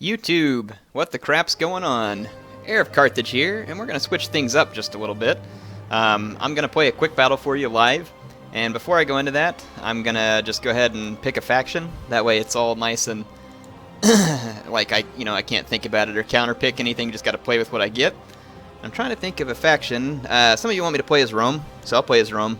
YouTube, what the crap's going on? HeirofCarthage here, and we're going to switch things up just a little bit. I'm going to play a quick battle for you live, and before I go into that, I'm going to just go ahead and pick a faction. That way it's all nice and like I can't think about it or counterpick anything, just got to play with what I get. I'm trying to think of a faction. Some of you want me to play as Rome, so I'll play as Rome.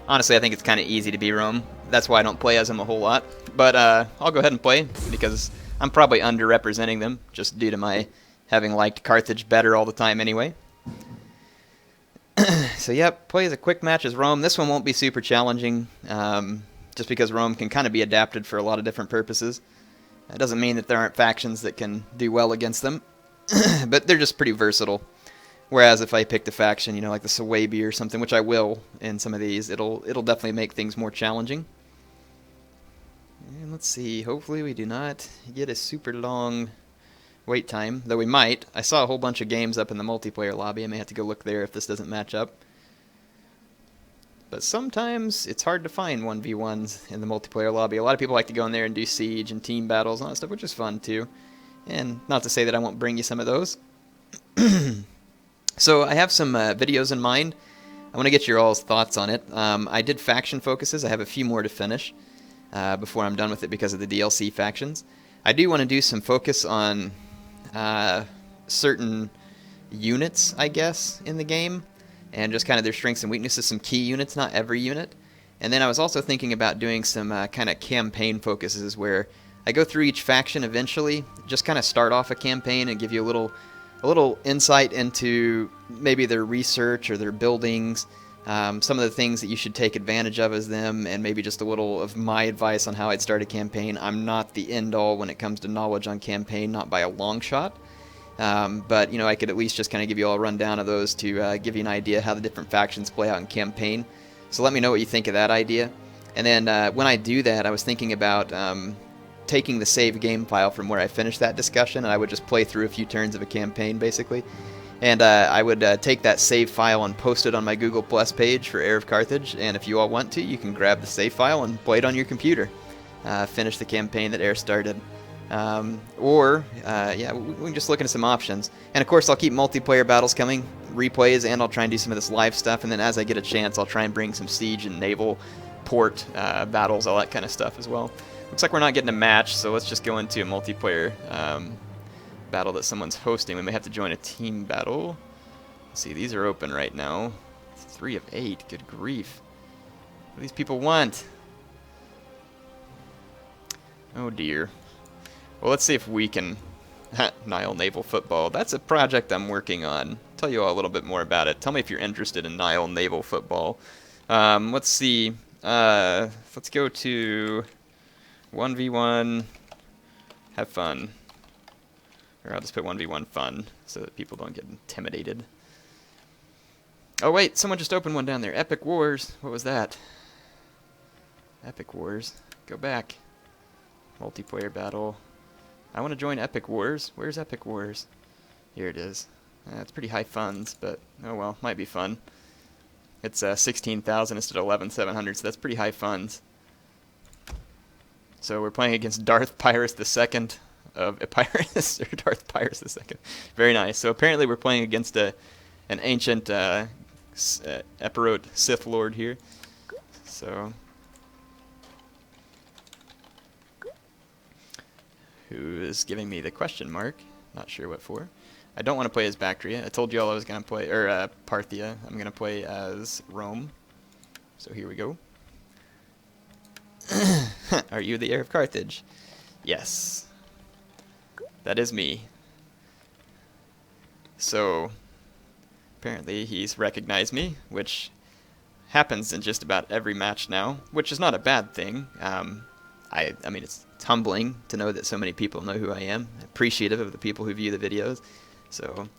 Honestly, I think it's kind of easy to be Rome. That's why I don't play as him a whole lot. But I'll go ahead and play, because I'm probably underrepresenting them, just due to my having liked Carthage better all the time anyway. So yep, play as a quick match as Rome. This one won't be super challenging, just because Rome can kind of be adapted for a lot of different purposes. That doesn't mean that there aren't factions that can do well against them, but they're just pretty versatile. Whereas if I picked a faction, like the Sawabi or something, which I will in some of these, it'll definitely make things more challenging. And let's see, hopefully we do not get a super long wait time, though we might. I saw a whole bunch of games up in the multiplayer lobby. I may have to go look there if this doesn't match up. But sometimes it's hard to find 1v1s in the multiplayer lobby. A lot of people like to go in there and do siege and team battles and all that stuff, which is fun too. And not to say that I won't bring you some of those. So I have some videos in mind. I want to get your all's thoughts on it. I did faction focuses. I have a few more to finish before I'm done with it because of the DLC factions. I do want to do some focus on certain units, I guess, in the game, and just kind of their strengths and weaknesses, some key units, not every unit. And then I was also thinking about doing some kind of campaign focuses where I go through each faction eventually, just kind of start off a campaign and give you a little insight into maybe their research or their buildings, some of the things that you should take advantage of as them, and maybe just a little of my advice on how I'd start a campaign. I'm not the end-all when it comes to knowledge on campaign, not by a long shot, but I could at least just kind of give you all a rundown of those to give you an idea how the different factions play out in campaign. So let me know what you think of that idea. And then when I do that, I was thinking about taking the save game file from where I finished that discussion, and I would just play through a few turns of a campaign, basically. And I would take that save file and post it on my Google Plus page for Carthage, and if you all want to, you can grab the save file and play it on your computer. Finish the campaign that Air started. We can just look into some options. And of course, I'll keep multiplayer battles coming, replays, and I'll try and do some of this live stuff, and then as I get a chance, I'll try and bring some siege and naval port battles, all that kind of stuff as well. Looks like we're not getting a match, so let's just go into a multiplayer battle that someone's hosting. We may have to join a team battle. Let's see, these are open right now. It's 3 of 8. Good grief. What do these people want? Oh dear. Well, let's see if we can... Nile Naval Football. That's a project I'm working on. I'll tell you all a little bit more about it. Tell me if you're interested in Nile Naval Football. Let's see. Let's go to 1v1. Have fun. Or I'll just put 1v1 fun so that people don't get intimidated. Oh wait, someone just opened one down there. Epic Wars. What was that? Epic Wars. Go back. Multiplayer battle. I want to join Epic Wars. Where's Epic Wars? Here it is. It's pretty high funds, but oh well, might be fun. It's 16,000 instead of 11,700, so that's pretty high funds. So we're playing against Darth Pyrus II of Epirus, or Darth Pyrus II. Very nice. So apparently we're playing against an ancient Epirot Sith Lord here. So who is giving me the question mark? Not sure what for. I don't want to play as Bactria. I told you all I was going to play, or Parthia. I'm going to play as Rome. So here we go. Are you the heir of Carthage? Yes. That is me. So, apparently he's recognized me, which happens in just about every match now, which is not a bad thing. I mean, it's humbling to know that so many people know who I am. Appreciative of the people who view the videos. So,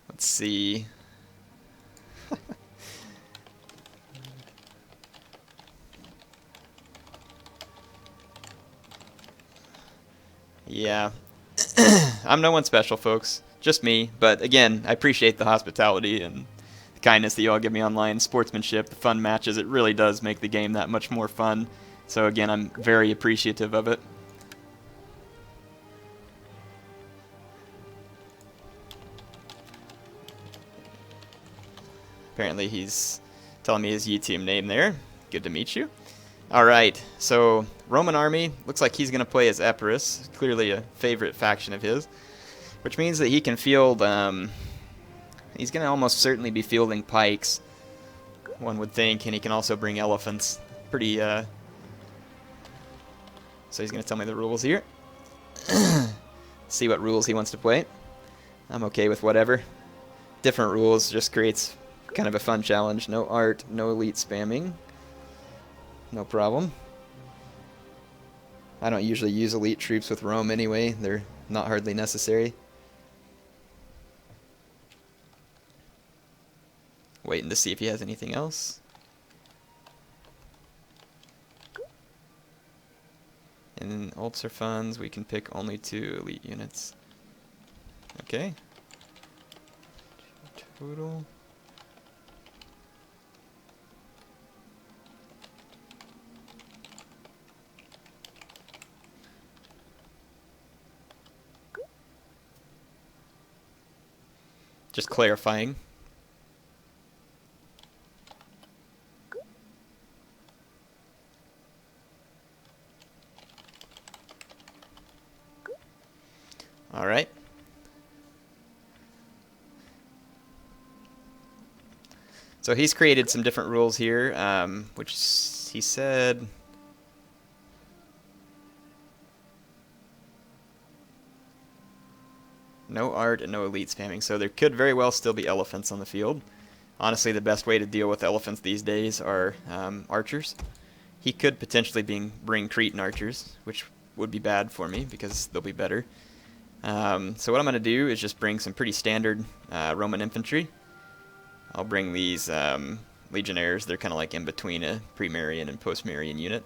let's see. Yeah. I'm no one special, folks. Just me. But again, I appreciate the hospitality and the kindness that you all give me online, sportsmanship, the fun matches. It really does make the game that much more fun. So again, I'm very appreciative of it. Apparently he's telling me his YouTube name there. Good to meet you. Alright, so Roman army, looks like he's going to play as Epirus, clearly a favorite faction of his, which means that he can field, he's going to almost certainly be fielding pikes, one would think, and he can also bring elephants. Pretty, so he's going to tell me the rules here. See what rules he wants to play. I'm okay with whatever. Different rules just creates kind of a fun challenge. No art, no elite spamming. No problem. I don't usually use elite troops with Rome anyway. They're not hardly necessary. Waiting to see if he has anything else. And in Ulcer funds, we can pick only 2 elite units. Okay. Total. Just clarifying. All right. So he's created some different rules here, which he said no art and no elite spamming. So there could very well still be elephants on the field. Honestly, the best way to deal with elephants these days are archers. He could potentially bring Cretan archers, which would be bad for me because they'll be better. So what I'm going to do is just bring some pretty standard Roman infantry. I'll bring these legionnaires. They're kind of like in between a pre-Marian and post-Marian unit.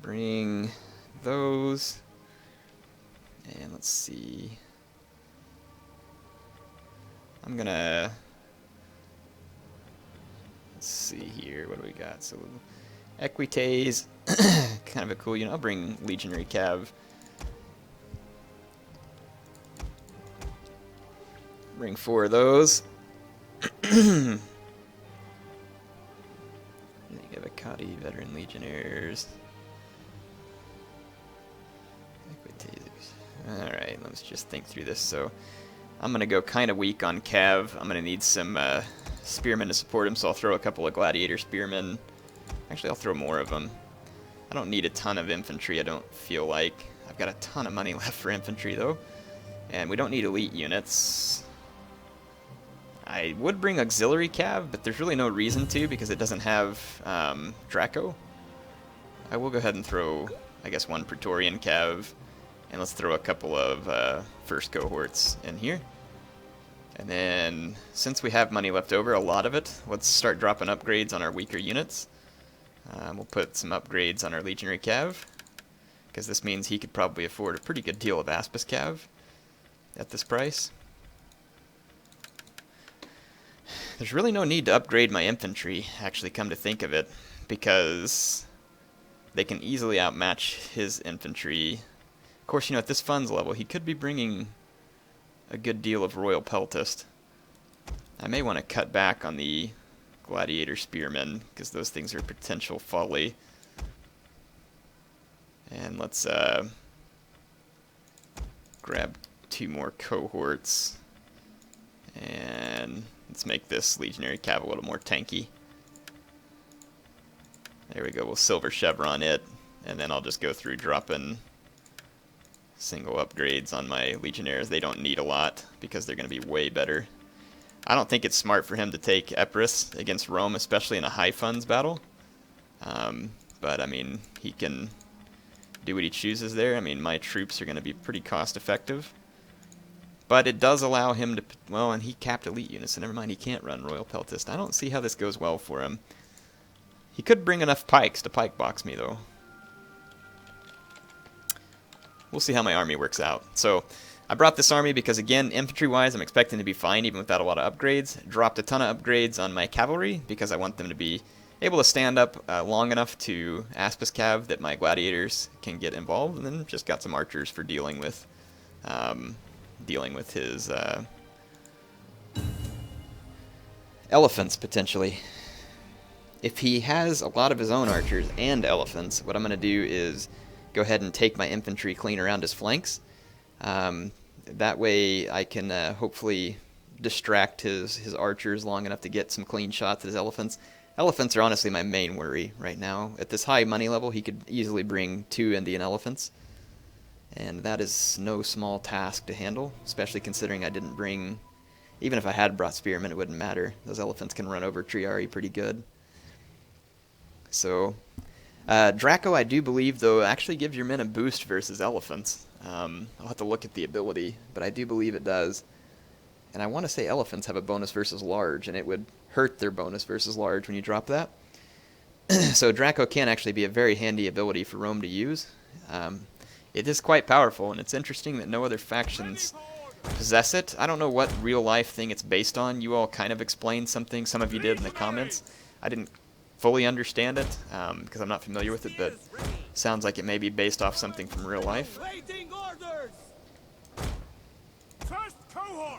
Bring those. And let's see. I'm going to... Let's see here. What do we got? So Equites, kind of a cool unit. I'll bring Legionary Cav. Bring 4 of those. You have a Cadi, Veteran Legionnaires. Alright, let's just think through this. So I'm going to go kind of weak on Cav. I'm going to need some spearmen to support him, so I'll throw a couple of gladiator spearmen. Actually, I'll throw more of them. I don't need a ton of infantry, I don't feel like. I've got a ton of money left for infantry, though. And we don't need elite units. I would bring auxiliary cav, but there's really no reason to because it doesn't have Draco. I will go ahead and throw, I guess, 1 Praetorian cav. And let's throw a couple of first cohorts in here. And then, since we have money left over, a lot of it, let's start dropping upgrades on our weaker units. We'll put some upgrades on our Legionary Cav, because this means he could probably afford a pretty good deal of Aspis Cav at this price. There's really no need to upgrade my infantry, actually, come to think of it, because they can easily outmatch his infantry. Of course, you know, at this funds level, he could be bringing a good deal of Royal Peltist. I may want to cut back on the Gladiator Spearmen, because those things are potential folly. And let's grab 2 more cohorts. And let's make this Legionary Cav a little more tanky. There we go, we'll Silver Chevron it, and then I'll just go through dropping single upgrades on my Legionnaires. They don't need a lot, because they're going to be way better. I don't think it's smart for him to take Epirus against Rome, especially in a high funds battle. But, I mean, he can do what he chooses there. I mean, my troops are going to be pretty cost effective. But it does allow him to, well, and he capped elite units, so never mind, he can't run Royal Peltist. I don't see how this goes well for him. He could bring enough pikes to pike box me, though. We'll see how my army works out. So, I brought this army because, again, infantry-wise, I'm expecting to be fine even without a lot of upgrades. Dropped a ton of upgrades on my cavalry because I want them to be able to stand up long enough to Aspis Cav that my gladiators can get involved, and then just got some archers for dealing with his Elephants, potentially. If he has a lot of his own archers and elephants, what I'm going to do is go ahead and take my infantry clean around his flanks. That way I can hopefully distract his archers long enough to get some clean shots at his elephants. Elephants are honestly my main worry right now. At this high money level, he could easily bring 2 Indian elephants. And that is no small task to handle, especially considering I didn't bring... Even if I had brought spearmen, it wouldn't matter. Those elephants can run over Triari pretty good. So, Draco, I do believe, though, actually gives your men a boost versus elephants. I'll have to look at the ability, but I do believe it does. And I want to say elephants have a bonus versus large, and it would hurt their bonus versus large when you drop that. So Draco can actually be a very handy ability for Rome to use. It is quite powerful, and it's interesting that no other factions possess it. I don't know what real-life thing it's based on. You all kind of explained something. Some of you did in the comments. I didn't fully understand it because I'm not familiar with it, but sounds like it may be based off something from real life.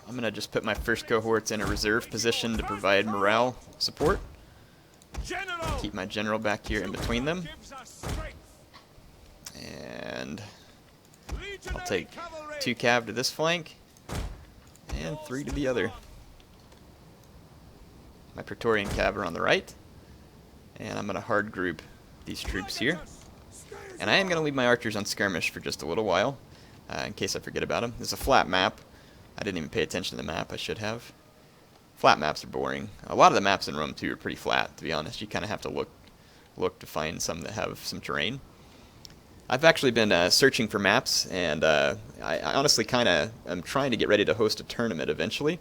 I'm going to just put my first cohorts in a reserve position to provide morale support. Keep my general back here in between them. And I'll take 2 cav to this flank and 3 to the other. My Praetorian cav are on the right. And I'm going to hard group these troops here. And I am going to leave my archers on skirmish for just a little while, in case I forget about them. This is a flat map. I didn't even pay attention to the map. I should have. Flat maps are boring. A lot of the maps in Rome 2 are pretty flat, to be honest. You kind of have to look to find some that have some terrain. I've actually been searching for maps, and I honestly kind of am trying to get ready to host a tournament eventually.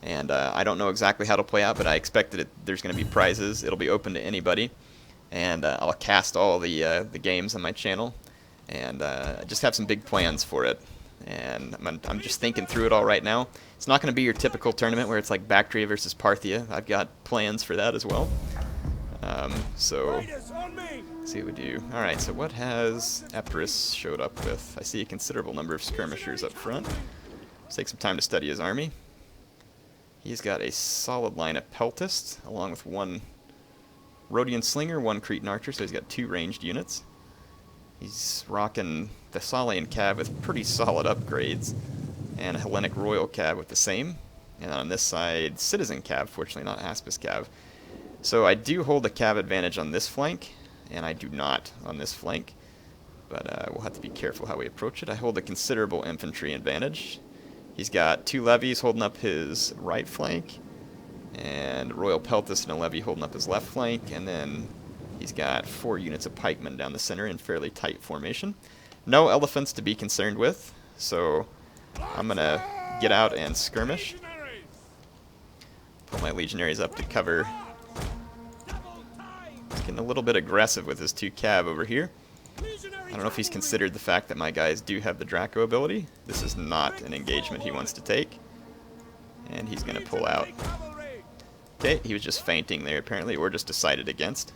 And I don't know exactly how it'll play out, but I expect that there's going to be prizes. It'll be open to anybody. And I'll cast all the games on my channel. And I just have some big plans for it. And I'm just thinking through it all right now. It's not going to be your typical tournament where it's like Bactria versus Parthia. I've got plans for that as well. So, let's see what we do. Alright, so what has Epirus showed up with? I see a considerable number of skirmishers up front. Let's take some time to study his army. He's got a solid line of peltists, along with 1 Rhodian slinger, 1 Cretan archer, so he's got 2 ranged units. He's rocking Thessalian cav with pretty solid upgrades, and a Hellenic royal cav with the same. And on this side, citizen cav, fortunately not Aspis cav. So I do hold a cav advantage on this flank, and I do not on this flank. But we'll have to be careful how we approach it. I hold a considerable infantry advantage. He's got 2 levies holding up his right flank, and Royal Peltis and a levy holding up his left flank, and then he's got 4 units of pikemen down the center in fairly tight formation. No elephants to be concerned with, so I'm going to get out and skirmish. Pull my legionaries up to cover. He's getting a little bit aggressive with his 2 cav over here. I don't know if he's considered the fact that my guys do have the Draco ability. This is not an engagement he wants to take. And he's going to pull out. Okay, he was just feinting there apparently, or just decided against.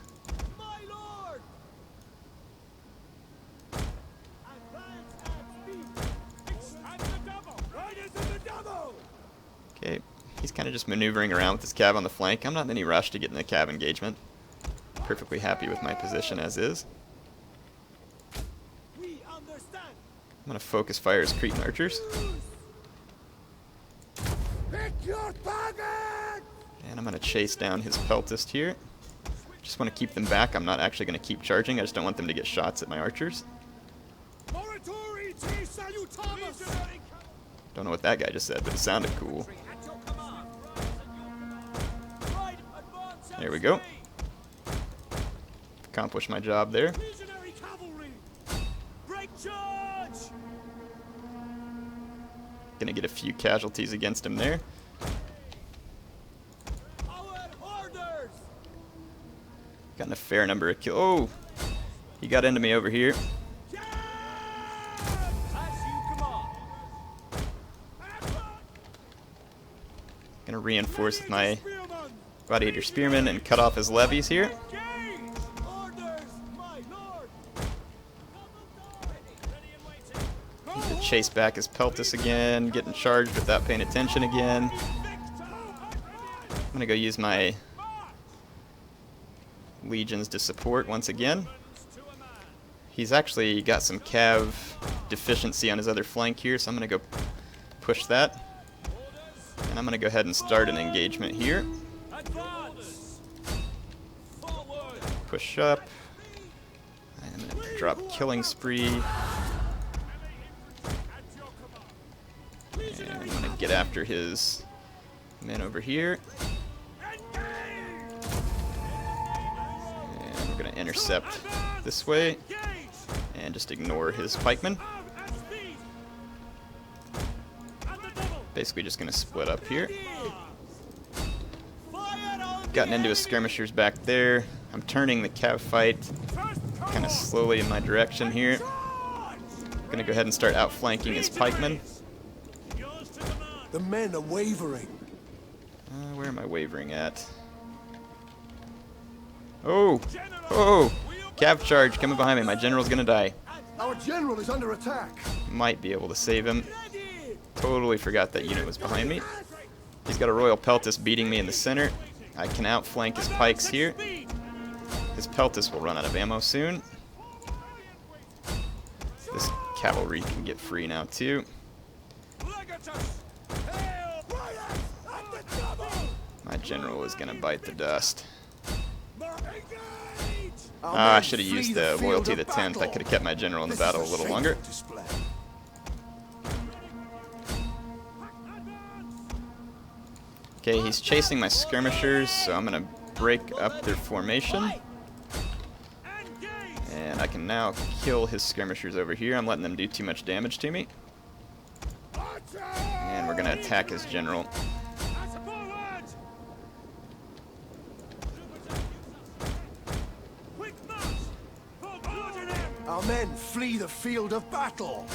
Okay, he's kind of just maneuvering around with his cav on the flank. I'm not in any rush to get in the cav engagement. Perfectly happy with my position as is. I'm going to focus fire his Cretan archers. And I'm going to chase down his peltist here. Just want to keep them back. I'm not actually going to keep charging. I just don't want them to get shots at my archers. Don't know what that guy just said, but it sounded cool. There we go. Accomplished my job there. Gonna get a few casualties against him there. Gotten a fair number of kills. Oh! He got into me over here. Gonna reinforce with my gladiator spearmen and cut off his levies here. Chase back his peltis again, getting charged without paying attention again. I'm gonna go use my legions to support once again. He's actually got some cav deficiency on his other flank here, so I'm gonna go push that. And I'm gonna go ahead and start an engagement here. Push up. I'm gonna drop Killing Spree. And I'm gonna get after his men over here. And we're gonna intercept this way and just ignore his pikemen. Basically just gonna split up here. Gotten into his skirmishers back there. I'm turning the cav fight kind of slowly in my direction here. Gonna go ahead and start outflanking his pikemen. The men are wavering. Where am I wavering at? Oh! Oh! Cav charge coming behind me. My general's gonna die. Our general is under attack. Might be able to save him. Totally forgot that unit was behind me. He's got a Royal Peltis beating me in the center. I can outflank his pikes here. His Peltis will run out of ammo soon. This cavalry can get free now too. My general is gonna bite the dust. I should have used the loyalty of the 10th. I could have kept my general in the battle a little longer. Okay, he's chasing my skirmishers, so I'm gonna break up their formation. And I can now kill his skirmishers over here. I'm letting them do too much damage to me. And we're gonna attack his general. Our men flee the field of battle.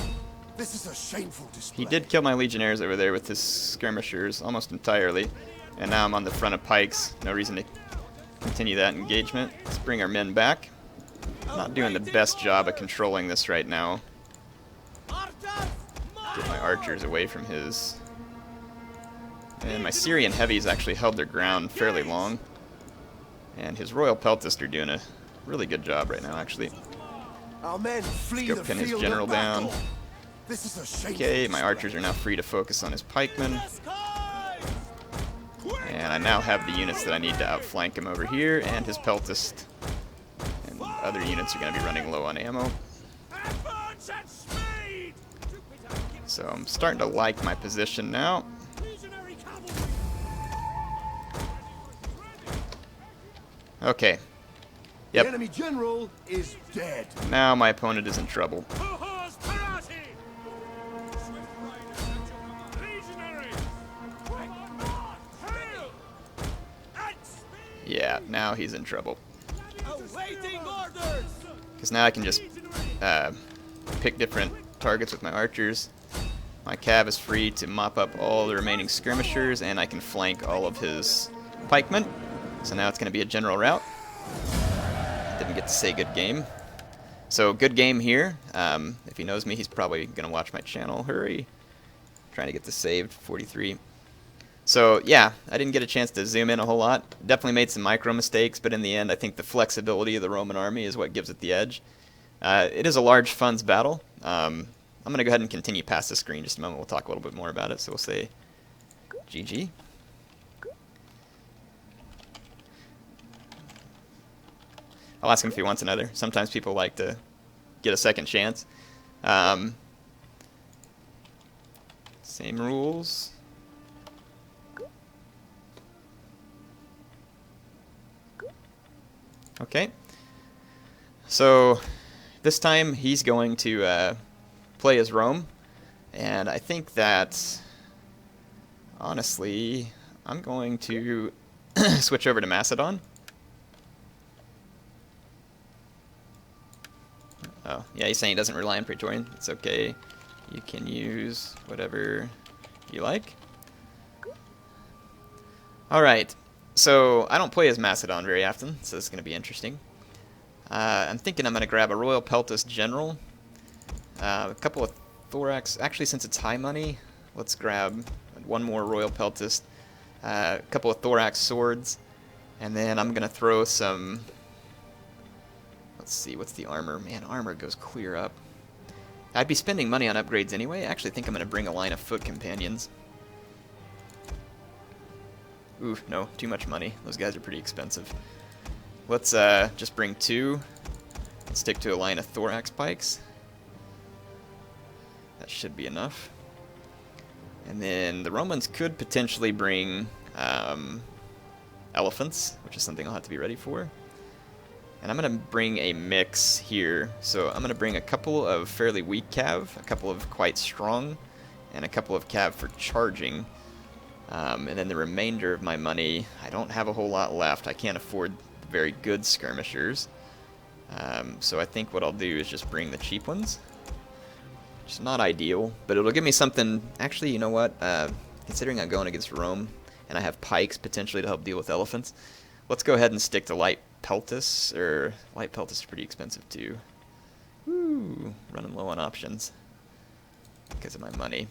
This is a shameful display. He did kill my legionnaires over there with his skirmishers almost entirely. And now I'm on the front of pikes. No reason to continue that engagement. Let's bring our men back. Not doing the best job of controlling this right now. Get my archers away from his. And my Syrian heavies actually held their ground fairly long. And his Royal Peltists are doing a really good job right now, actually. Our men flee Let's go pin his general down. This is a shameful Okay, my display. archers are now free to focus on his pikemen. And I now have the units that I need to outflank him over here, and his Peltist. And other units are going to be running low on ammo. So I'm starting to like my position now. Okay. The Yep. enemy general is dead. Now my opponent is in trouble. Yeah, now he's in trouble. Because now I can just pick different targets with my archers. My cav is free to mop up all the remaining skirmishers, and I can flank all of his pikemen. So now it's going to be a general rout. Didn't get to say good game. So good game here. If he knows me, he's probably going to watch my channel. Hurry. Trying to get this saved. 43. So yeah, I didn't get a chance to zoom in a whole lot. Definitely made some micro mistakes, but in the end I think the flexibility of the Roman army is what gives it the edge. It is a large funds battle. I'm going to go ahead and continue past the screen just a moment. We'll talk a little bit more about it. So we'll say GG. I'll ask him if he wants another. Sometimes people like to get a second chance. Same rules. Okay, so this time he's going to play as Rome, and I think that, honestly, I'm going to switch over to Macedon. Oh, yeah, he's saying he doesn't rely on Praetorian. It's okay. You can use whatever you like. Alright. So, I don't play as Macedon very often, so this is going to be interesting. I'm thinking I'm going to grab a Royal Peltis General, a couple of Thorax. Actually, since it's high money, let's grab one more Royal Peltis, a couple of thorax swords, and then I'm gonna throw some. Let's see, what's the armor? Man, armor goes clear up. I'd be spending money on upgrades anyway. I actually think I'm gonna bring a line of foot companions. Ooh, no, too much money. Those guys are pretty expensive. Let's just bring 2. Let's stick to a line of thorax pikes. That should be enough. And then the Romans could potentially bring elephants, which is something I'll have to be ready for. And I'm going to bring a mix here. So I'm going to bring a couple of fairly weak cav, a couple of quite strong, and a couple of cav for charging. And then the remainder of my money, I don't have a whole lot left. I can't afford very good skirmishers. So I think what I'll do is just bring the cheap ones. It's not ideal, but it'll give me something. Actually, you know what? Considering I'm going against Rome, and I have pikes potentially to help deal with elephants, let's go ahead and stick to light peltis. Or light peltis is pretty expensive too. Woo, running low on options because of my money.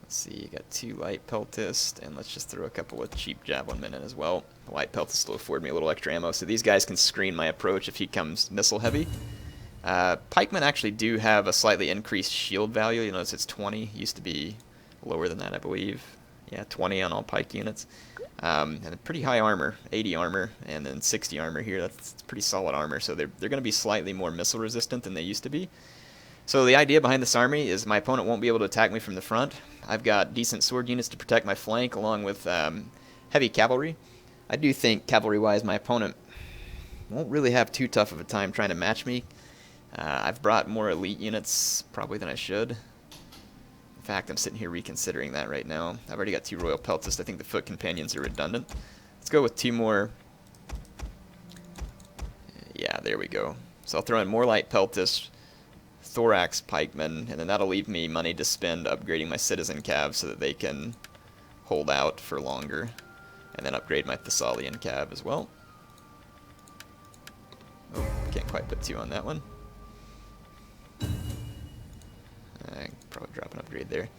Let's see, you got 2 light peltists, and let's just throw a couple of cheap javelin in as well. The light peltists will afford me a little extra ammo, so these guys can screen my approach if he comes missile heavy. Pikemen actually do have a slightly increased shield value. You notice it's 20. Used to be lower than that, I believe. Yeah, 20 on all pike units. And a pretty high armor, 80 armor, and then 60 armor here. That's pretty solid armor, so they're going to be slightly more missile resistant than they used to be. So the idea behind this army is my opponent won't be able to attack me from the front. I've got decent sword units to protect my flank, along with heavy cavalry. I do think, cavalry-wise, my opponent won't really have too tough of a time trying to match me. I've brought more elite units, probably, than I should. In fact, I'm sitting here reconsidering that right now. I've already got 2 royal peltists. I think the foot companions are redundant. Let's go with 2 more. Yeah, there we go. So I'll throw in more light peltists, thorax pikemen, and then that'll leave me money to spend upgrading my citizen cav so that they can hold out for longer, and then upgrade my Thessalian cav as well. Oh, can't quite put 2 on that one. I can probably drop an upgrade there.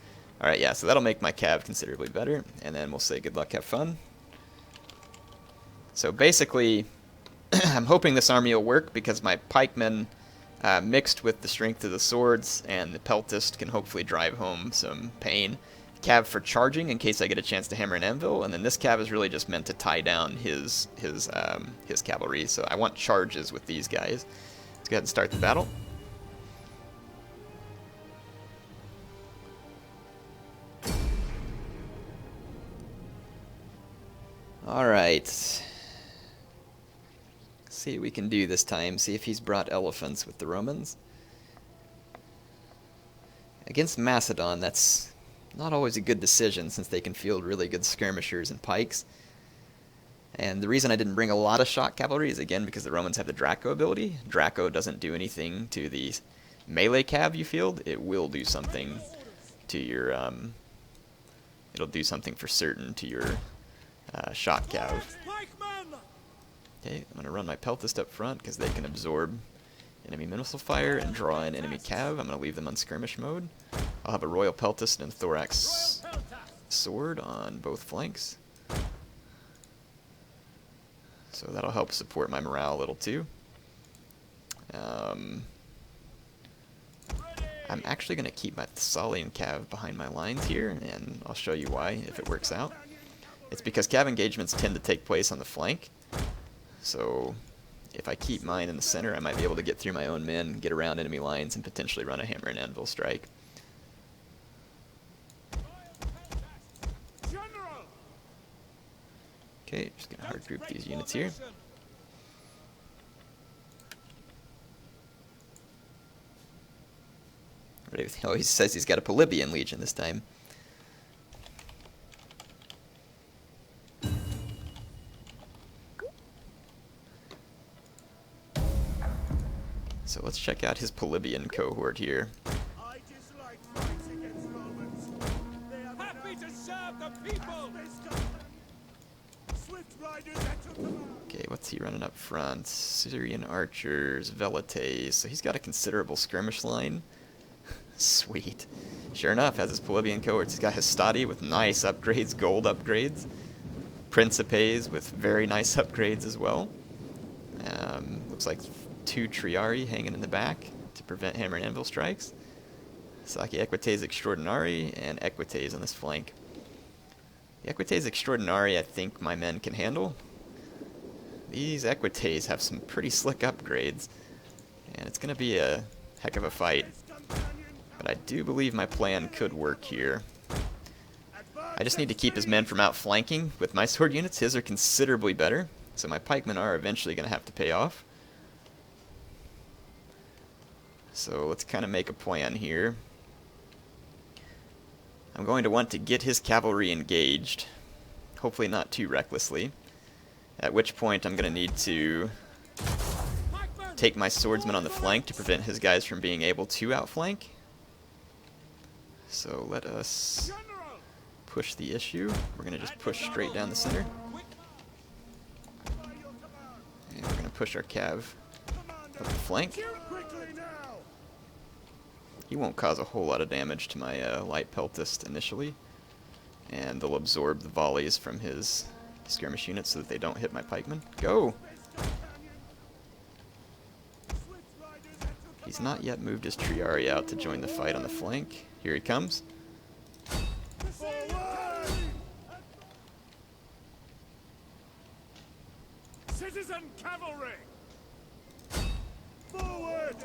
Alright, yeah, so that'll make my cav considerably better, and then we'll say good luck, have fun. So basically, I'm hoping this army will work because my pikemen, mixed with the strength of the swords and the peltist, can hopefully drive home some pain. Cav for charging in case I get a chance to hammer an anvil, and then this cav is really just meant to tie down his cavalry. So I want charges with these guys. Let's go ahead and start the battle. All right. See what we can do this time. See if he's brought elephants with the Romans. Against Macedon, that's not always a good decision since they can field really good skirmishers and pikes. And the reason I didn't bring a lot of shock cavalry is, again, because the Romans have the Draco ability. Draco doesn't do anything to the melee cav you field. It will do something to your, it'll do something for certain to your shock cav. Okay, I'm going to run my peltist up front because they can absorb enemy missile fire and draw in enemy cav. I'm going to leave them on skirmish mode. I'll have a royal peltist and a thorax sword on both flanks. So that'll help support my morale a little too. I'm actually going to keep my Thessalian cav behind my lines here, and I'll show you why if it works out. It's because cav engagements tend to take place on the flank. So if I keep mine in the center, I might be able to get through my own men, get around enemy lines, and potentially run a hammer and anvil strike. Okay, just going to hard group these units here. Oh, he says he's got a Polybian legion this time. So let's check out his Polybian cohort here. I dislike fights against Romans. They are happy to serve the people. Swift riders at your command. Okay, what's he running up front? Syrian archers, velites. So he's got a considerable skirmish line. Sweet. Sure enough, has his plebeian cohorts. He's got Hastati with nice upgrades, gold upgrades. Principes with very nice upgrades as well. Looks like 2 Triari hanging in the back to prevent hammer and anvil strikes. Saki Equites Extraordinari and Equites on this flank. The Equites Extraordinari I think my men can handle. These Equites have some pretty slick upgrades, and it's going to be a heck of a fight. But I do believe my plan could work here. I just need to keep his men from outflanking. With my sword units, his are considerably better, so my pikemen are eventually going to have to pay off. So let's kind of make a plan here. I'm going to want to get his cavalry engaged, hopefully not too recklessly, at which point I'm going to need to take my swordsmen on the flank to prevent his guys from being able to outflank. So let us push the issue. We're going to just push straight down the center. And we're going to push our cav up the flank. He won't cause a whole lot of damage to my light peltist initially. And they'll absorb the volleys from his skirmish units so that they don't hit my pikemen. Go! He's not yet moved his Triari out to join the fight on the flank. Here he comes. Citizen cavalry! Forward!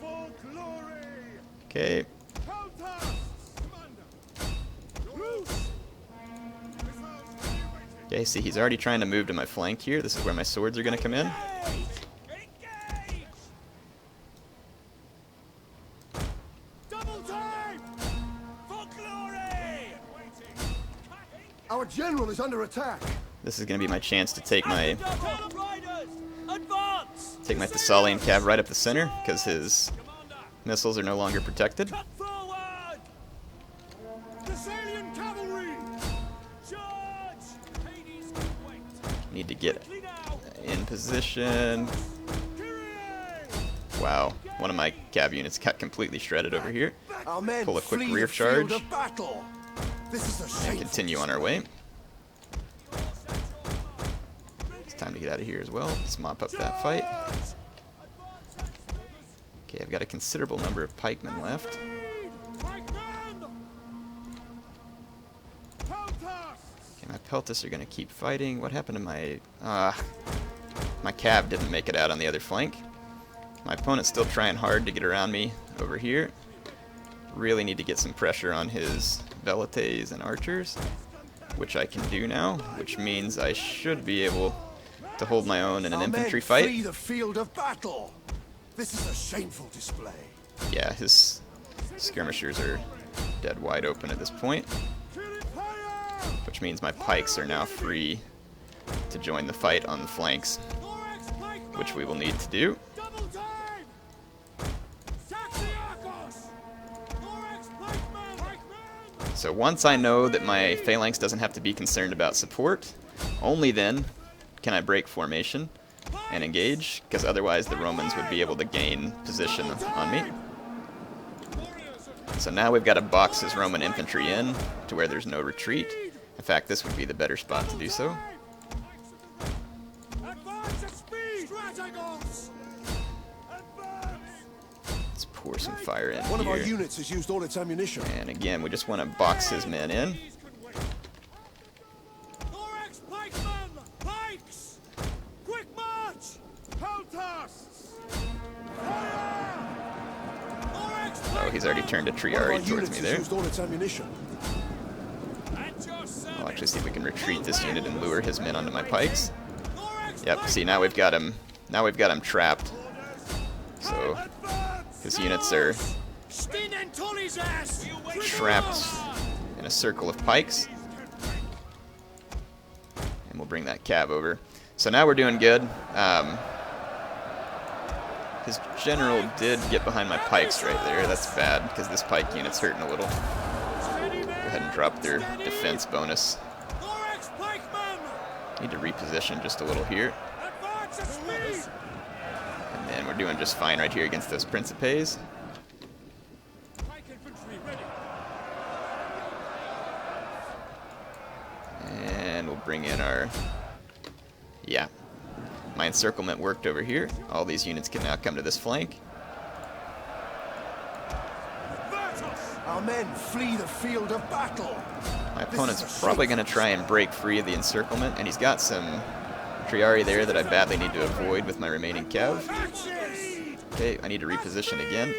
For glory! Okay. Okay, see, he's already trying to move to my flank here. This is where my swords are going to come in. Double time! For glory! Our general is under attack. This is going to be my chance to take my Thessalian cav right up the center, because his missiles are no longer protected. Thessalian cavalry! Need to get in position. Wow, one of my cav units got completely shredded over here. Our men Pull a quick flee rear the field charge of battle. This is a and shameful continue on our way. It's time to get out of here as well. Let's mop up that fight. Okay, I've got a considerable number of pikemen left. Okay, my peltists are going to keep fighting. What happened to my... my cav didn't make it out on the other flank. My opponent's still trying hard to get around me over here. Really need to get some pressure on his velites and archers, which I can do now, which means I should be able to hold my own in an infantry fight. Flee the field of battle. This is a shameful display. Yeah, his skirmishers are dead wide open at this point, which means my pikes are now free to join the fight on the flanks, which we will need to do. So once I know that my phalanx doesn't have to be concerned about support, only then can I break formation and engage, because otherwise the Romans would be able to gain position on me. So now we've got to box his Roman infantry in to where there's no retreat. In fact, this would be the better spot to do so. Let's pour some fire in One of our here. units has used all its ammunition. And again, we just want to box his men in. Oh, he's already turned a Triari towards me there. Used all its ammunition. I'll actually see if we can retreat this unit and lure his men onto my pikes. Yep, see, now we've got him trapped. So his units are trapped in a circle of pikes. And we'll bring that cav over. So now we're doing good. His general did get behind my pikes right there. That's bad, because this pike unit's hurting a little. Go ahead and drop their defense bonus. Need to reposition just a little here. And then we're doing just fine right here against those Principes. bring in our... Yeah. My encirclement worked over here. All these units can now come to this flank. Our men flee the field of battle. My opponent's probably going to try and break free of the encirclement, and he's got some Triari there that I badly need to avoid with my remaining cav. Okay, I need to reposition again.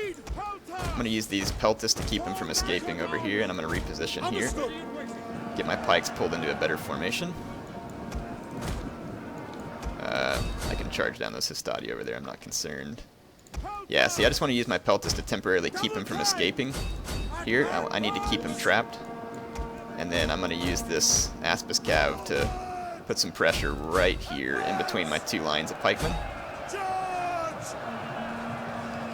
I'm going to use these peltas to keep him from escaping over here, and I'm going to reposition here. Get my pikes pulled into a better formation. I can charge down those Histadi over there, I'm not concerned. Yeah, see, I just want to use my peltas to temporarily keep him from escaping here. I need to keep him trapped. And then I'm going to use this Aspis Cav to put some pressure right here in between my two lines of pikemen.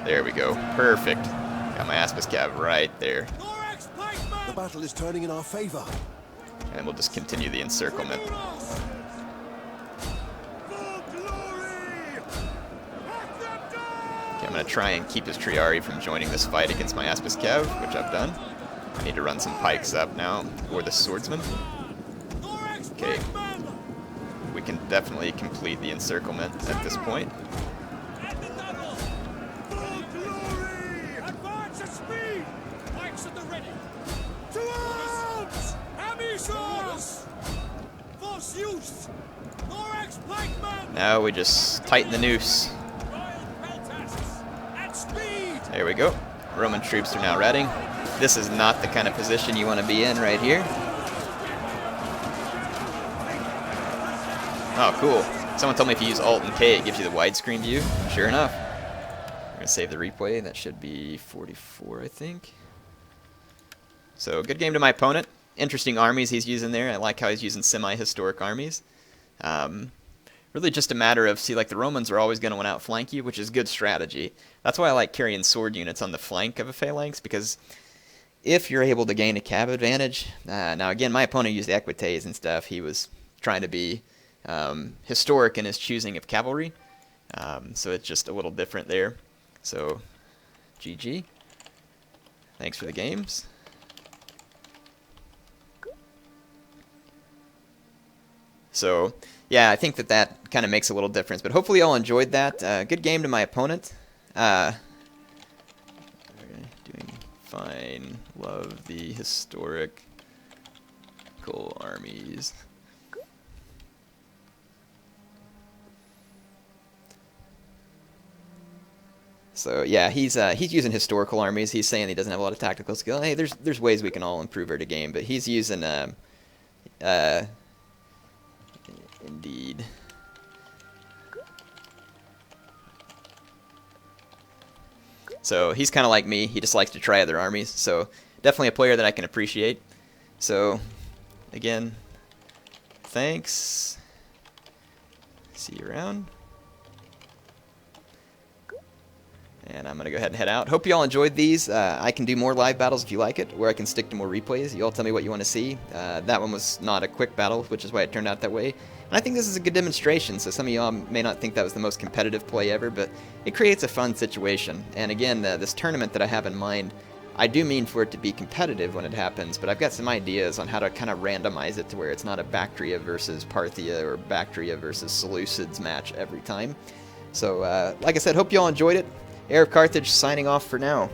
There we go. Perfect. Got my Aspis Cav right there. The battle is turning in our favor. And we'll just continue the encirclement. Okay, I'm going to try and keep his Triari from joining this fight against my Aspis Cav, which I've done. I need to run some pikes up now, or the swordsman. Okay. We can definitely complete the encirclement at this point. Now we just tighten the noose. There we go. Roman troops are now ready. This is not the kind of position you want to be in right here. Oh, cool. Someone told me if you use Alt and K, it gives you the widescreen view. Sure enough. We're going to save the replay. That should be 44, I think. So, good game to my opponent. Interesting armies he's using there. I like how he's using semi-historic armies. Really just a matter of, see, like the Romans are always going to want to outflank you, which is good strategy. That's why I like carrying sword units on the flank of a phalanx, because if you're able to gain a cav advantage, now again, my opponent used equites and stuff. He was trying to be historic in his choosing of cavalry, so it's just a little different there. So, GG. Thanks for the games. So, yeah, I think that kind of makes a little difference. But hopefully you all enjoyed that. Good game to my opponent. Doing fine. Love the historical armies. So yeah, he's using historical armies. He's saying he doesn't have a lot of tactical skill. Hey, there's ways we can all improve our game, but he's using indeed. So he's kind of like me. He just likes to try other armies. So definitely a player that I can appreciate. So again, thanks. See you around. And I'm going to go ahead and head out. Hope you all enjoyed these. I can do more live battles if you like it, or I can stick to more replays. You all tell me what you want to see. That one was not a quick battle, which is why it turned out that way. And I think this is a good demonstration, so some of y'all may not think that was the most competitive play ever, but it creates a fun situation. And again, this tournament that I have in mind, I do mean for it to be competitive when it happens, but I've got some ideas on how to kind of randomize it to where it's not a Bactria versus Parthia or Bactria versus Seleucids match every time. So, like I said, hope you all enjoyed it. HeirofCarthage signing off for now.